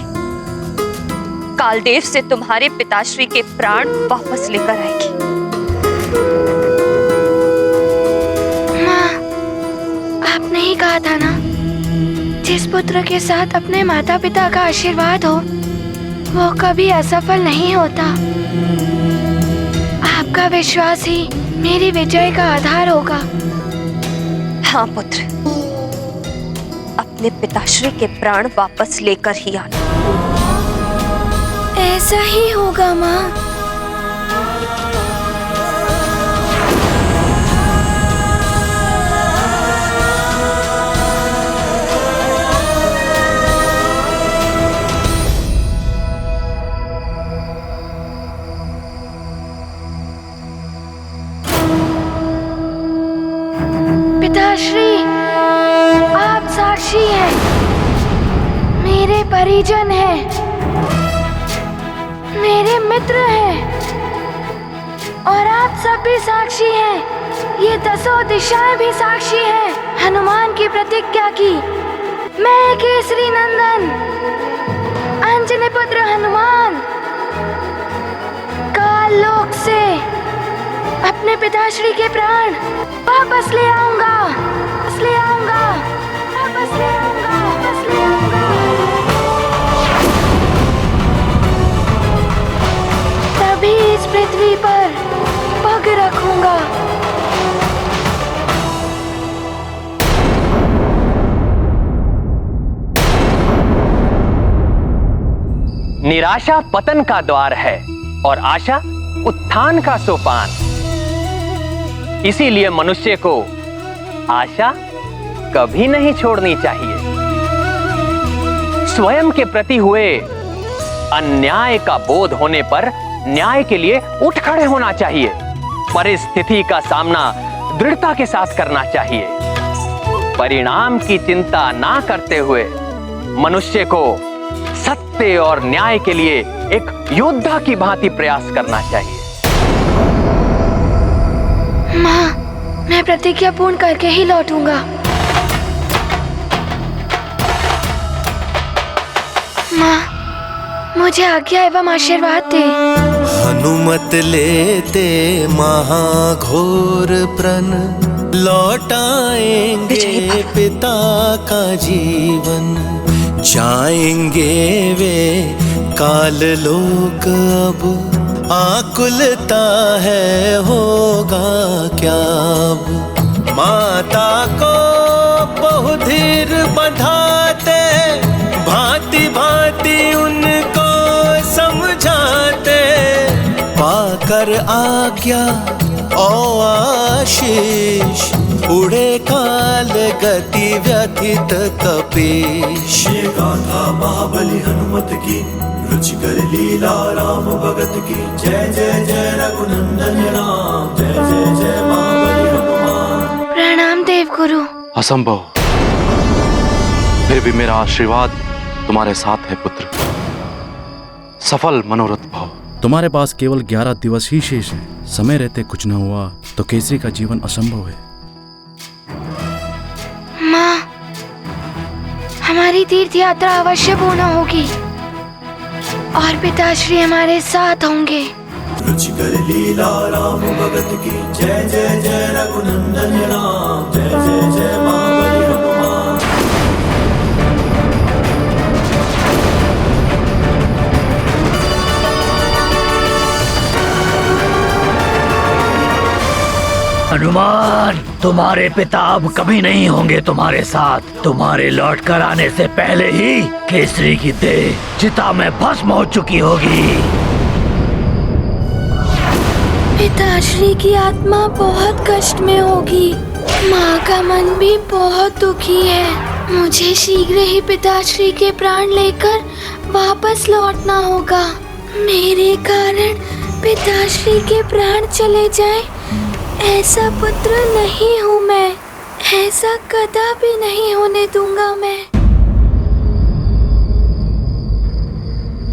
S6: कालदेव से तुम्हारे पिताश्री के प्राण वापस लेकर आएगी।
S3: माँ, आपने ही कहा था ना, जिस पुत्र के साथ अपने माता पिता का आशीर्वाद हो वो कभी असफल नहीं होता। आपका विश्वास ही मेरी विजय का आधार होगा।
S6: हाँ पुत्र, अपने पिताश्री के प्राण वापस लेकर ही आना।
S3: ऐसा ही होगा माँ। पिताश्री, आप साक्षी हैं, मेरे परिजन हैं, मेरे मित्र हैं और आप सब भी साक्षी हैं। ये 10 दिशाएं भी साक्षी हैं हनुमान की प्रतिज्ञा की। मैं केसरी नंदन अंजनी पुत्र हनुमान काल लोक से अपने पिताश्री के प्राण वापस ले आऊंगा, वापस ले आऊंगा, वापस ले आऊंगा, वापस ले आऊंगा। तभी इस पृथ्वी पर पग रखूंगा।
S13: निराशा पतन का द्वार है और आशा उत्थान का सोपान। इसीलिए मनुष्य को आशा कभी नहीं छोड़नी चाहिए। स्वयं के प्रति हुए अन्याय का बोध होने पर न्याय के लिए उठ खड़े होना चाहिए। परिस्थिति का सामना दृढ़ता के साथ करना चाहिए। परिणाम की चिंता ना करते हुए मनुष्य को सत्य और न्याय के लिए एक योद्धा की भांति प्रयास करना चाहिए।
S3: माँ, मैं प्रतिज्ञा पूर्ण करके ही लौटूंगा। माँ, मुझे आज्ञा एवं आशीर्वाद दे।
S10: हनुमत लेते महाघोर प्रण, लौटाएंगे पिता का जीवन। जाएंगे वे काल लोक अब, आकुलता है होगा क्या अब। माता को बहुधीर बंधाते, भांति भांति उनको समझाते। पाकर आज्ञा ओ आशीष, उड़े काल गति व्यथित कपीश।
S5: ये गाथा महाबली हनुमत की, रुचिकर लीला राम भगत की। जय जय जय रघुनंदन राम, जय जय जय महाबली हनुमान।
S3: प्रणाम देवगुरु।
S12: असंभव, फिर भी मेरा आशीर्वाद तुम्हारे साथ है पुत्र। सफल मनोरथ भव।
S14: तुम्हारे पास केवल 11 दिवस ही शेष है। समय रहते कुछ न हुआ तो केसरी का जीवन असंभव है।
S15: माँ, हमारी तीर्थ यात्रा अवश्य पूर्ण होगी और पिताश्री हमारे साथ होंगे।
S5: रुचिकर लीला राम भगत की जय जय जय रघुनंदन राम, जय जय जय महाबली हनुमान।
S1: हनुमान, तुम्हारे पिता अब कभी नहीं होंगे तुम्हारे साथ। तुम्हारे लौट कर आने से पहले ही केसरी की देह चिता में भस्म हो चुकी होगी।
S15: पिताश्री की आत्मा बहुत कष्ट में होगी। माँ का मन भी बहुत दुखी है। मुझे शीघ्र ही पिताश्री के प्राण लेकर वापस लौटना होगा। मेरे कारण पिताश्री के प्राण चले जाए, ऐसा पुत्र नहीं हूँ मैं। ऐसा कदापि नहीं होने दूंगा मैं।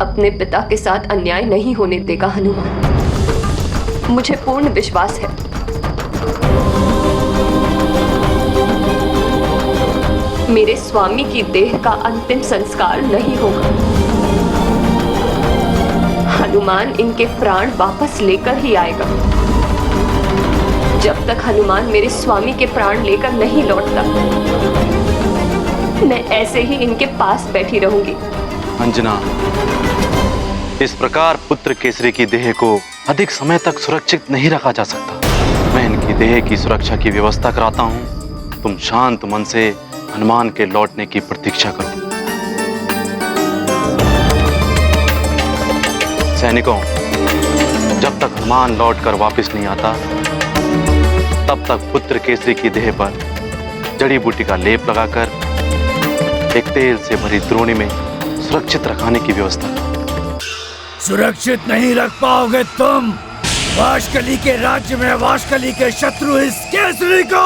S6: अपने पिता के साथ अन्याय नहीं होने देगा हनुमान। मुझे पूर्ण विश्वास है। मेरे स्वामी की देह का अंतिम संस्कार नहीं होगा। हनुमान इनके प्राण वापस लेकर ही आएगा। जब तक हनुमान मेरे स्वामी के प्राण लेकर नहीं लौटता, मैं ऐसे ही इनके पास बैठी रहूंगी।
S12: अंजना, इस प्रकार पुत्र केसरी की देह को अधिक समय तक सुरक्षित नहीं रखा जा सकता। मैं इनकी देह की सुरक्षा की व्यवस्था कराता हूँ। तुम शांत मन से हनुमान के लौटने की प्रतीक्षा करो। सैनिकों, जब तक हनुमान लौटकर वापस नहीं आता, तब तक पुत्र केसरी की देह पर जड़ी बूटी का लेप लगाकर एक तेल से भरी द्रोणी में सुरक्षित रखने की व्यवस्था करो।
S1: सुरक्षित नहीं रख पाओगे तुम। वाशकली के राज्य में वाशकली के शत्रु इस केसरी को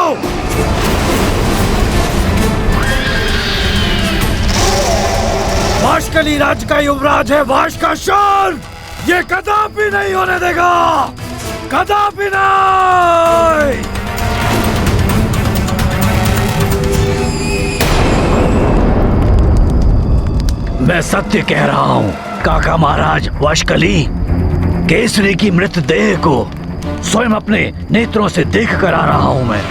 S1: वाशकली राज्य का युवराज है वाश का शान। ये कदापि नहीं होने देगा, कदापि नहीं। मैं सत्य कह रहा हूँ काका महाराज वाशकली। केसरी की मृत देह को स्वयं अपने नेत्रों से देख कर आ रहा हूँ मैं।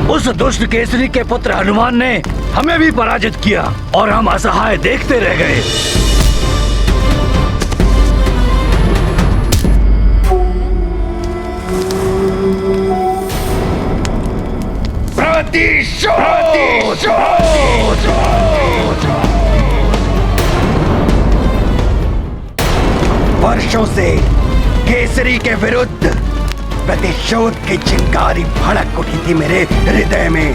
S1: उस दुष्ट केसरी के पुत्र हनुमान ने हमें भी पराजित किया और हम असहाय देखते रह गए।
S7: वर्षों से केसरी के विरुद्ध प्रतिशोध की चिंगारी भड़क उठी थी मेरे हृदय में,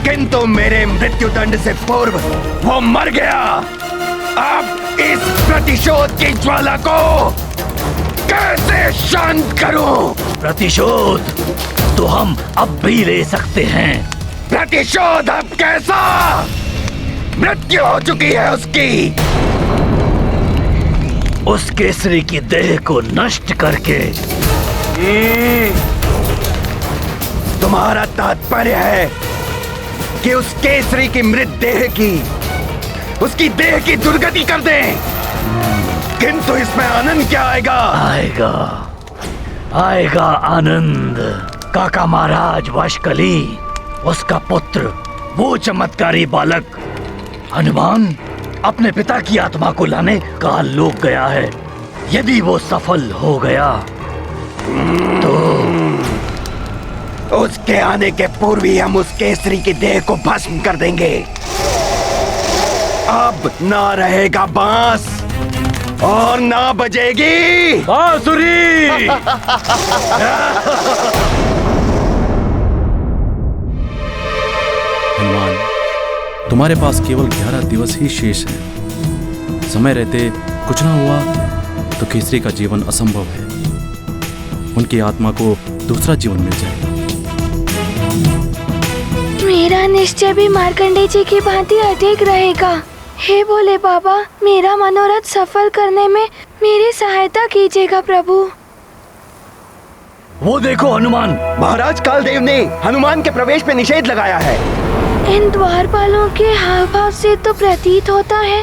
S7: किंतु मेरे मृत्युदंड से पूर्व वो मर गया। अब इस प्रतिशोध की ज्वाला को कैसे शांत करूं?
S1: प्रतिशोध तो हम अब भी ले सकते हैं।
S7: प्रतिशोध अब कैसा? मृत्यु हो चुकी है उसकी।
S1: उस केसरी की देह को नष्ट करके।
S7: तुम्हारा तात्पर्य है कि उस केसरी की मृत देह की, उसकी देह की दुर्गति कर दें। किंतु इसमें आनंद क्या आएगा?
S1: आएगा आनंद। काका महाराज वाशकली, उसका पुत्र, वो चमत्कारी बालक हनुमान अपने पिता की आत्मा को लाने काल लोक गया है। यदि वो सफल हो गया तो
S7: उसके आने के पूर्व ही हम उस केसरी की देह को भस्म कर देंगे। अब ना रहेगा बांस और ना बजेगी
S1: बांसुरी।
S14: हनुमान, तुम्हारे पास केवल 11 दिवस ही शेष है। समय रहते कुछ ना हुआ तो केसरी का जीवन असंभव है। उनकी आत्मा को दूसरा जीवन मिल जाएगा।
S15: मेरा निश्चय भी मार्कंडेय जी की भांति अडिग रहेगा। हे भोले बाबा, मेरा मनोरथ सफल करने में मेरी सहायता कीजिएगा प्रभु।
S1: वो देखो हनुमान।
S7: महाराज कालदेव ने हनुमान के प्रवेश पे निषेध लगाया है।
S15: इन द्वारपालों के हाव भाव से तो प्रतीत होता है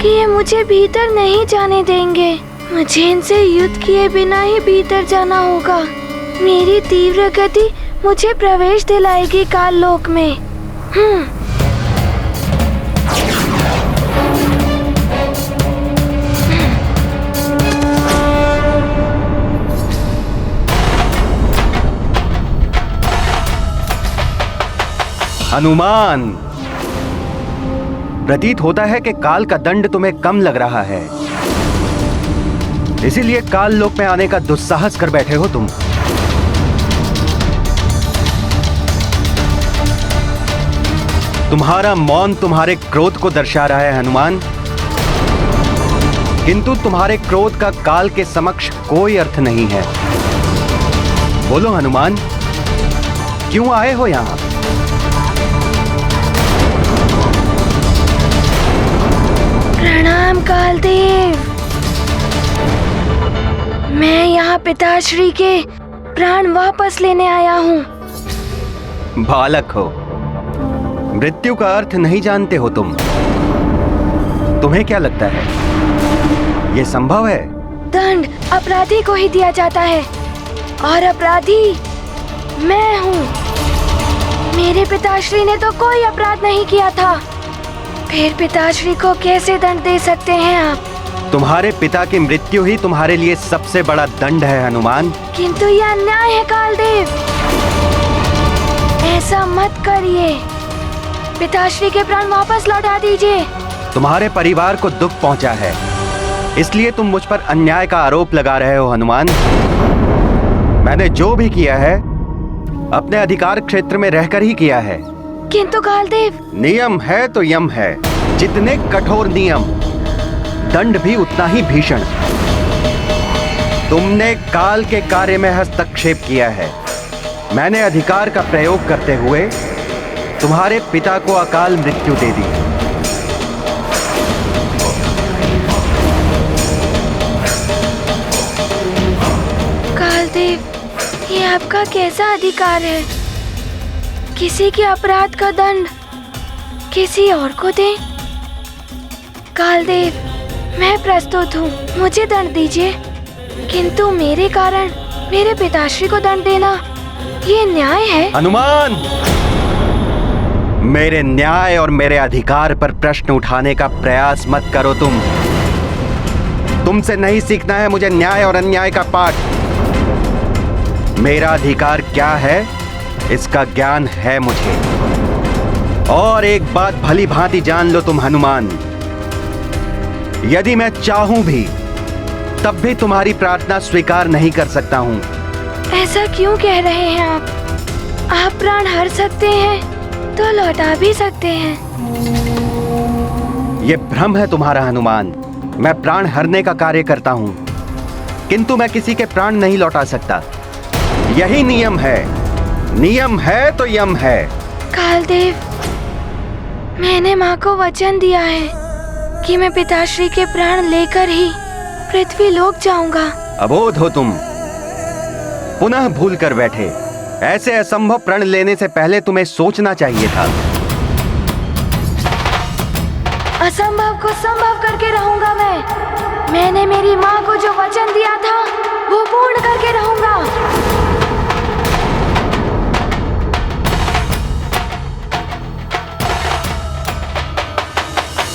S15: कि ये मुझे भीतर नहीं जाने देंगे। मुझे इनसे युद्ध किए बिना ही भीतर जाना होगा। मेरी तीव्र गति मुझे प्रवेश दिलाएगी काल लोक में।
S7: हनुमान, प्रतीत होता है कि काल का दंड तुम्हें कम लग रहा है, इसीलिए काल लोक में आने का दुस्साहस कर बैठे हो तुम। तुम्हारा मौन तुम्हारे क्रोध को दर्शा रहा है हनुमान, किंतु तुम्हारे क्रोध का काल के समक्ष कोई अर्थ नहीं है। बोलो हनुमान, क्यों आए हो यहां?
S15: प्रणाम कालदेव। मैं यहाँ पिताश्री के प्राण वापस लेने आया हूँ।
S7: बालक हो, मृत्यु का अर्थ नहीं जानते हो तुम। तुम्हें क्या लगता है ये संभव है?
S15: दंड अपराधी को ही दिया जाता है और अपराधी मैं हूँ। मेरे पिताश्री ने तो कोई अपराध नहीं किया था, फिर पिताश्री को कैसे दंड दे सकते हैं आप?
S7: तुम्हारे पिता की मृत्यु ही तुम्हारे लिए सबसे बड़ा दंड है हनुमान।
S15: किंतु यह अन्याय है कालदेव, ऐसा मत करिए। पिताश्री के प्राण वापस लौटा दीजिए।
S7: तुम्हारे परिवार को दुख पहुंचा है, इसलिए तुम मुझ पर अन्याय का आरोप लगा रहे हो हनुमान। मैंने जो भी किया है अपने अधिकार क्षेत्र में रहकर ही किया है।
S15: किंतु कालदेव,
S7: नियम है तो यम है। जितने कठोर नियम, दंड भी उतना ही भीषण। तुमने काल के कार्य में हस्तक्षेप किया है। मैंने अधिकार का प्रयोग करते हुए तुम्हारे पिता को अकाल मृत्यु दे दी।
S15: कालदेव, ये आपका कैसा अधिकार है? किसी के अपराध का दंड किसी और को दे? कालदेव, मैं प्रस्तुत हूँ, मुझे दंड दीजिए, किंतु मेरे कारण मेरे पिताश्री को दंड देना ये न्याय है?
S7: हनुमान, मेरे न्याय और मेरे अधिकार पर प्रश्न उठाने का प्रयास मत करो। तुमसे नहीं सीखना है मुझे न्याय और अन्याय का पाठ। मेरा अधिकार क्या है इसका ज्ञान है मुझे। और एक बात भली भांति जान लो तुम हनुमान, यदि मैं चाहूं भी तब भी तुम्हारी प्रार्थना स्वीकार नहीं कर सकता हूं।
S15: ऐसा क्यों कह रहे हैं आप? आप प्राण हर सकते हैं तो लौटा भी सकते हैं।
S7: यह भ्रम है तुम्हारा हनुमान। मैं प्राण हरने का कार्य करता हूं, किंतु मैं किसी के प्राण नहीं लौटा सकता। यही नियम है। नियम है तो यम है।
S15: कालदेव, मैंने माँ को वचन दिया है कि मैं पिताश्री के प्राण लेकर ही पृथ्वी लोक जाऊंगा।
S7: अबोध हो तुम, पुनः भूल कर बैठे। ऐसे असंभव प्रण लेने से पहले तुम्हें सोचना चाहिए था।
S15: असंभव को संभव करके रहूंगा मैं। मैंने मेरी माँ को जो वचन दिया था वो पूर्ण करके रहूंगा।